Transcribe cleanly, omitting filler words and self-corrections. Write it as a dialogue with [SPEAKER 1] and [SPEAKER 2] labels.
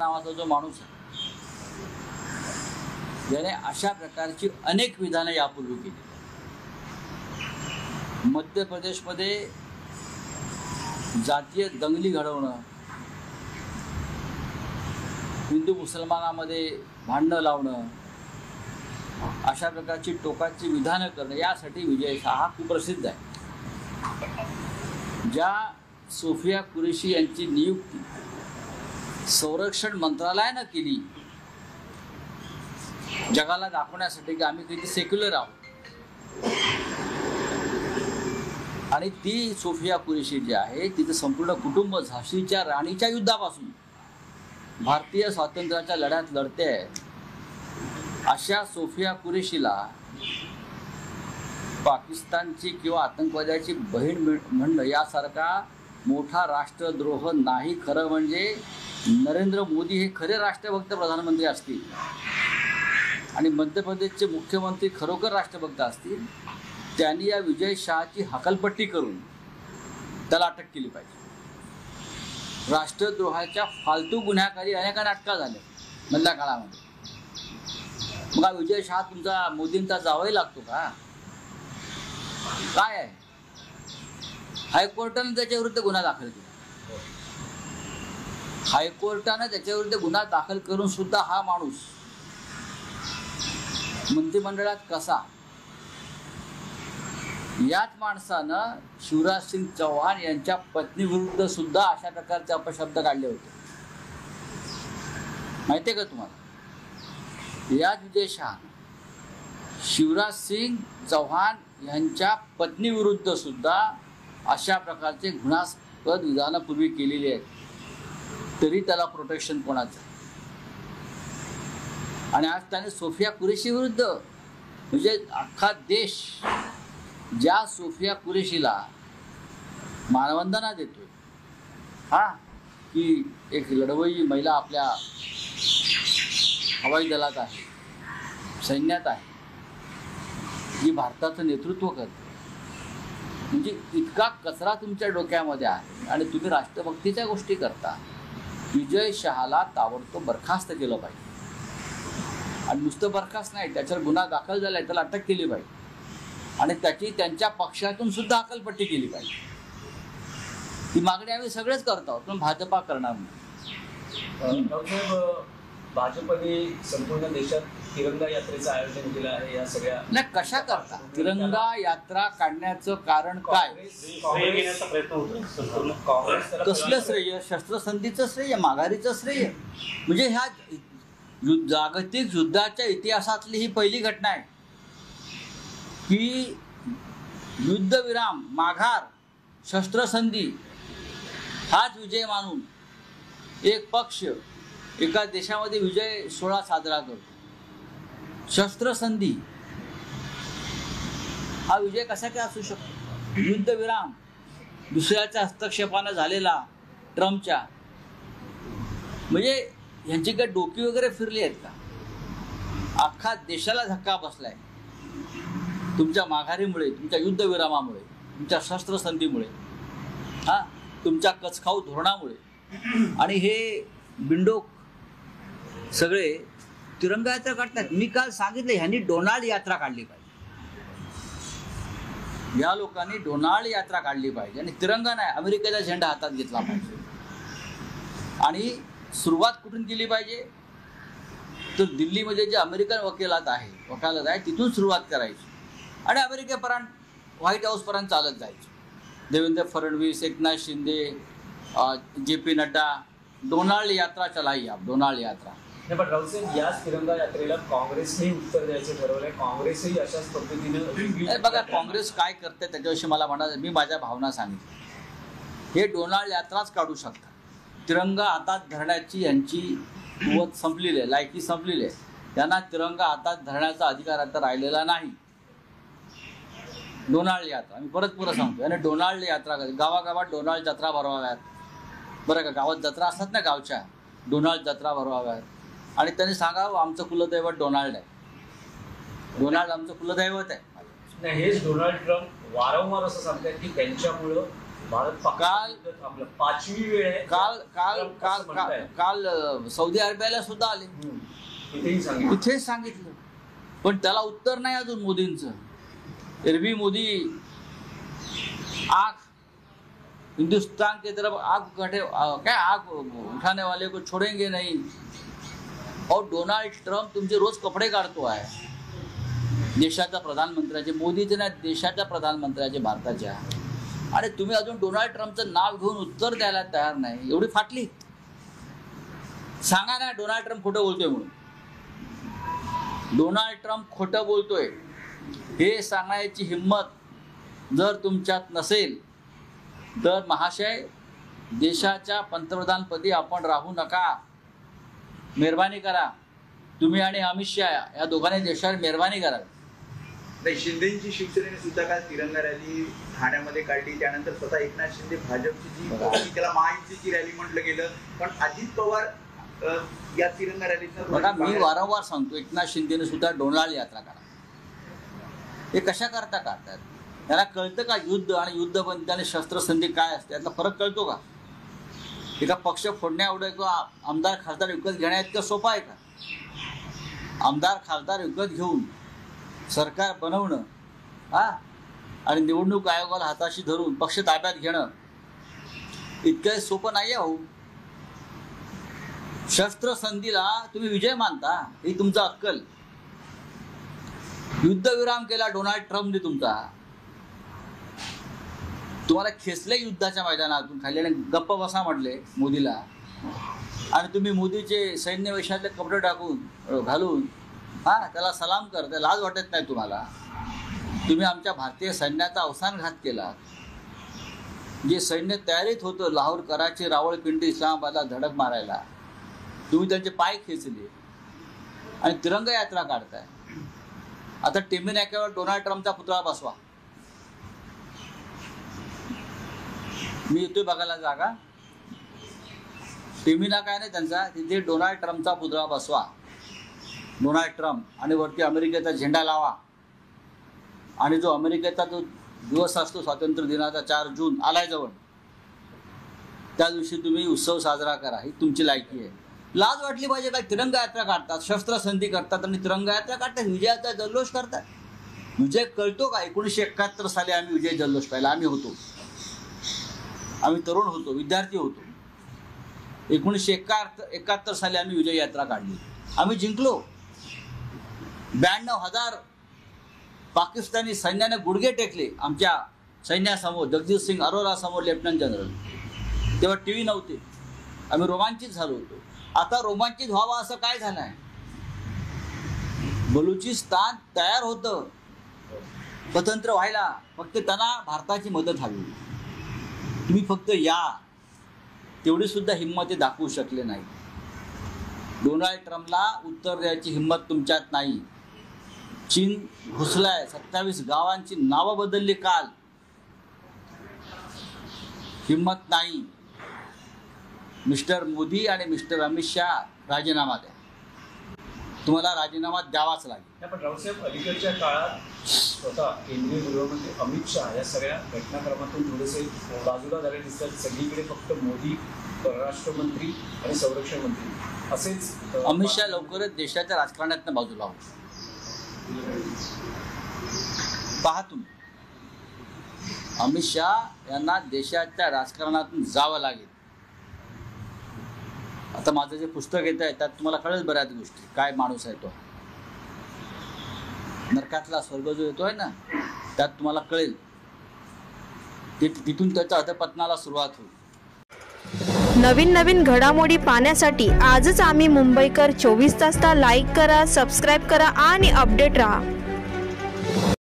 [SPEAKER 1] नावाचा जो माणूस आहे ज्याने अशा प्रकारची अनेक विधानं यापूर्वी केली। मध्य प्रदेशमध्ये जातीय दंगली घडवणं, हिंदू मुसलमानामध्ये भांडणं लावणं, अशा प्रकारची टोकाची विधानं करणं यासाठी विजय शहा खूप प्रसिद्ध आहे। ज्या सोफिया कुरेशी यांची नियुक्ती संरक्षण मंत्रालयानं केली जगाला दाखवण्यासाठी की आम्ही किती सेक्युलर आहोत, आणि ती सोफिया कुरेशी जी आहे तिचं संपूर्ण कुटुंब झाशीच्या राणीच्या युद्धापासून भारतीय स्वातंत्र्याच्या लढ्यात लढते आहे। अशा सोफिया कुरेशीला पाकिस्तानची किंवा आतंकवाद्याची बहीण म्हणणं यासारखा मोठा राष्ट्रद्रोह नाही। खरं म्हणजे नरेंद्र मोदी हे खरे राष्ट्रभक्त प्रधानमंत्री असतील आणि मध्य प्रदेशचे मुख्यमंत्री खरोखर राष्ट्रभक्त असतील, त्यांनी या विजय शहाची हकालपट्टी करून त्याला अटक केली पाहिजे। राष्ट्रद्रोहाच्या फालतू गुन्ह्याखाली अनेकांना अटका झाल्या मधल्या काळामध्ये। मग हा विजय शहा तुमचा मोदींचा जावई लागतो का? काय आहे? हायकोर्टाने त्याच्याविरुद्ध गुन्हा दाखल केला। हायकोर्टाने त्याच्याविरुद्ध गुन्हा दाखल करून सुद्धा हा माणूस मंत्रिमंडळात कसा? याच माणसानं शिवराज सिंग चौहान यांच्या पत्नीविरुद्ध सुद्धा अशा प्रकारचे अपशब्द काढले होते, माहितीये का तुम्हाला? याच विजय शहा शिवराज सिंग चौहान यांच्या पत्नीविरुद्ध सुद्धा अशा प्रकारचे घृणास्पद विधानं पूर्वी केलेली आहेत, तरी त्याला प्रोटेक्शन कोणाचं? आणि आज त्याने सोफिया कुरेशी विरुद्ध, म्हणजे अख्खा देश ज्या सोफिया कुरेशीला मानवंदना देतोय हा की एक लढवई महिला आपल्या हवाई दलात आहे, सैन्यात आहे, जी भारताचं नेतृत्व करते, म्हणजे इतका कचरा तुमच्या डोक्यामध्ये आहे आणि तुम्ही राष्ट्रभक्तीच्या गोष्टी करता। विजय शहाला ताबडतोब बरखास्त केलं पाहिजे, आणि नुसतं बरखास्त नाही, त्याच्यावर गुन्हा दाखल झालाय, त्याला अटक केली पाहिजे, आणि त्याची त्यांच्या पक्षातून सुद्धा हकालपट्टी केली पाहिजे। ही मागणी आम्ही सगळेच करत आहोत, पण भाजपा करणार नाही।
[SPEAKER 2] भाजपने संपूर्ण देशात तिरंगा यात्रेचं आयोजन केलं आहे। या सगळ्या
[SPEAKER 1] नाही, कशा करता तिरंगा यात्रा काढण्याचं कारण काय? कसलं श्रेय? शस्त्रसंधीचं श्रेय, माघारीचं श्रेय? म्हणजे ह्या जागतिक युद्धाच्या इतिहासातली ही पहिली घटना आहे की युद्धविराम, माघार, शस्त्रसंधी हाच विजय मानून एक पक्ष एका देशामध्ये विजय सोहळा साजरा करतो। शस्त्रसंधी हा विजय कसा काय असू शकतो? युद्धविराम दुसऱ्याच्या हस्तक्षेपानं झालेला ट्रम्पच्या, म्हणजे ह्यांची काय डोकी वगैरे फिरली आहेत का? अख्खा देशाला धक्का बसलाय तुमच्या माघारीमुळे, तुमच्या युद्धविरामामुळे, तुमच्या शस्त्रसंधीमुळे, हा तुमच्या कचखाऊ धोरणामुळे। आणि हे बिंडोक सगळे तिरंगा यात्रा काढतात। मी काल सांगितलं ह्यांनी डोनाल्ड यात्रा काढली पाहिजे, या लोकांनी डोनाल्ड यात्रा काढली पाहिजे, आणि तिरंगा नाही, अमेरिकेचा झेंडा हातात घेतला पाहिजे। आणि सुरुवात कुठून केली पाहिजे? तर दिल्लीमध्ये जे अमेरिकन वकालत आहे तिथून सुरुवात करायची आणि अमेरिकेपर्यंत, व्हाईट हाऊसपर्यंत चालत जायचं। देवेंद्र फडणवीस, एकनाथ शिंदे, JP नड्डा, डोनाल्ड यात्रा चलाई आप, डोनाल्ड यात्रा।
[SPEAKER 2] पण राहुल साहेब, याच तिरंगा यात्रेला काँग्रेसने उत्तर द्यायचं ठरवलंय। काँग्रेसही अशाच पद्धतीनं,
[SPEAKER 1] बघा काँग्रेस काय करते त्याच्याविषयी मला म्हणा, मी माझ्या भावना सांगितल्या। हे डोनाल्ड यात्राच काढू शकतात, तिरंगा हातात धरण्याची यांची कुवत संपलेली आहे, लायकी संपलेली आहे, त्यांना तिरंगा हातात धरण्याचा अधिकार आता राहिलेला नाही। डोनाल्ड यात्रा मी परत सांगतो, आणि डोनाल्ड यात्रा गावागावात डोनाल्ड जत्रा भरवाव्यात, बरं का? गावात जत्रा असतात ना गावच्या, डोनाल्ड जत्रा भरवाव्यात, आणि त्यांनी सांगावं आमचं कुलदैवत डोनाल्ड आहे, डोनाल्ड आमचं कुलदैवत आहे।
[SPEAKER 2] हेच डोनाल्ड ट्रम्प वारंवार असं सांगतात की त्यांच्यामुळं भारत पाकिस्तान आपलं 5वी वेळ आहे.
[SPEAKER 1] काल काल काल काल काल सौदी अरेबियाला सुद्धा आले, इथेच सांगितलं, पण त्याला उत्तर नाही अजून मोदींचं. फिर मोदी आग हिंदुस्तान की तरफ आग उठाने वाले को छोड़ेंगे नहीं. और डोनाल्ड ट्रम्प तुमचे रोज कपडे काढतो आहे देशाच्या प्रधानमंत्र्याचे, मोदीचे नाही, देशाच्या प्रधानमंत्र्याचे, भारताच्या. आणि तुम्ही अजून डोनाल्ड ट्रम्पचं नाव घेऊन उत्तर द्यायला तयार नाही. एवढी फाटली. सांगा ना डोनाल्ड ट्रम्प खोटं बोलतोय म्हणून. डोनाल्ड ट्रम्प खोटं बोलतोय हे सांगण्याची हिंमत जर तुमच्यात नसेल तर महाशय देशाच्या पंतप्रधानपदी आपण राहू नका. मेहरबानी करा. तुम्ही आणि अमित शहा या दोघांनी देशावर मेहरबानी करा.
[SPEAKER 3] नाही, शिंदेची शिवसेनेने सुद्धा काल तिरंगा रॅली ठाण्यामध्ये काढली. त्यानंतर स्वतः एकनाथ शिंदे भाजपची जी त्याला महायुतीची रॅली म्हटलं गेलं, पण अजित पवार या तिरंगा रॅलीचा
[SPEAKER 1] बघा, मी वारंवार सांगतो एकनाथ शिंदेने सुद्धा डोनाल्ड यात्रा करा. हे कशा करता काढतात? त्यांना कळतं का युद्ध आणि युद्धबंदी आणि शस्त्रसंधी काय असते यातला फरक कळतो का? एका पक्ष फोडण्या एवढं किंवा आमदार खासदार विकत घेण्या इतकं सोपं आहे का? आमदार खासदार विकत घेऊन सरकार बनवणं आणि निवडणूक आयोगाला हाताशी धरून पक्ष ताब्यात घेणं इतकं सोपं नाही आहे हो. शस्त्रसंधीला तुम्ही विजय मानता, ही तुमचा अक्कल. युद्धविराम केला डोनाल्ड ट्रम्पने तुमचा. तुम्हाला खेचले युद्धाच्या मैदानातून खाली आणि गप्प बसा म्हटले मोदीला, आणि तुम्ही मोदीचे सैन्य वेशातले कपडे टाकून घालून त्याला सलाम करता. लाज वाटत नाही तुम्हाला? तुम्ही आमच्या भारतीय सैन्याचा अवसानघात केला. जे सैन्य तयारीत होतं लाहोर, कराची, रावळपिंडी, इस्लामाबादला धडक मारायला, तुम्ही त्यांचे पाय खेचले आणि तिरंगा यात्रा काढताय. आता टिम्मी नाक्यावर डोनाल्ड ट्रम्पचा पुतळा बसवा. मी येतोय बघायला जागा. टिम्मी नाका आहे ना त्यांचा, तिथे डोनाल्ड ट्रम्पचा पुतळा बसवा. डोनाल्ड ट्रम्प आणि वरती अमेरिकेचा झेंडा लावा. आणि जो अमेरिकेचा जो दिवस असतो स्वातंत्र्य दिनाचा 4 जून आलाय जवळ, त्या दिवशी तुम्ही उत्सव साजरा करा. ही तुमची लायकी आहे. लाज वाटली पाहिजे. काय तिरंगा यात्रा काढतात, शस्त्रसंधी करतात आणि तिरंगा यात्रा काढतात, विजयाचा जल्लोष करतात. विजय कळतो का? 1971 साली आम्ही विजय जल्लोष पाहिला. आम्ही होतो, आम्ही तरुण होतो, विद्यार्थी होतो. 1971 साली आम्ही विजय यात्रा काढली. आम्ही जिंकलो. 92,000 पाकिस्तानी सैन्याने गुडघे टेकले आमच्या सैन्यासमोर, जगजीत सिंग अरोरा समोर, लेफ्टनंट जनरल. तेव्हा टीव्ही नव्हते. आम्ही रोमांचित झालो होतो. आता रोमांचित व्हावं असं काय झालंय? बलुचिस्तान तयार होतं स्वतंत्र व्हायला, फक्त त्यांना भारताची मदत हवी. तुम्ही फक्त या, तेवढी सुद्धा हिंमत दाखवू शकले नाही. डोनाल्ड ट्रम्पला उत्तर द्यायची हिंमत तुमच्यात नाही. चीन घुसलाय. 27 गावांची नावं बदलली काल. हिंमत नाही. मिस्टर मोदी आणि मिस्टर अमित शहा राजीनामा द्या. तुम्हाला राजीनामा द्यावाच लागेल.
[SPEAKER 2] पण रावसाहेब, अलीकडच्या काळात स्वतः केंद्रीय गृहमंत्री अमित शहा या सगळ्या घटनाक्रमातून थोडेसे बाजूला झाले दिसतात. सगळीकडे फक्त मोदी, परराष्ट्र मंत्री आणि संरक्षण मंत्री असेच.
[SPEAKER 1] अमित शहा लवकरच देशाच्या राजकारणातून बाजूला हो. पहा तुम्ही, अमित शहा यांना देशाच्या राजकारणातून जावं लागेल. आता माझं जे पुस्तक येत आहे त्यात तुम्हाला कळेल बऱ्याच गोष्टी. काय माणूस आहे तो, नरकातला स्वर्ग जो येतोय ना, त्यात तुम्हाला कळेल. तिथून त्याच्या अधपतनाला सुरुवात होईल.
[SPEAKER 4] नवीन घडामोडी पाहण्यासाठी आजच आम्ही मुंबईकर 24 तासला लाईक करा, सबस्क्राईब करा आणि अपडेट रहा.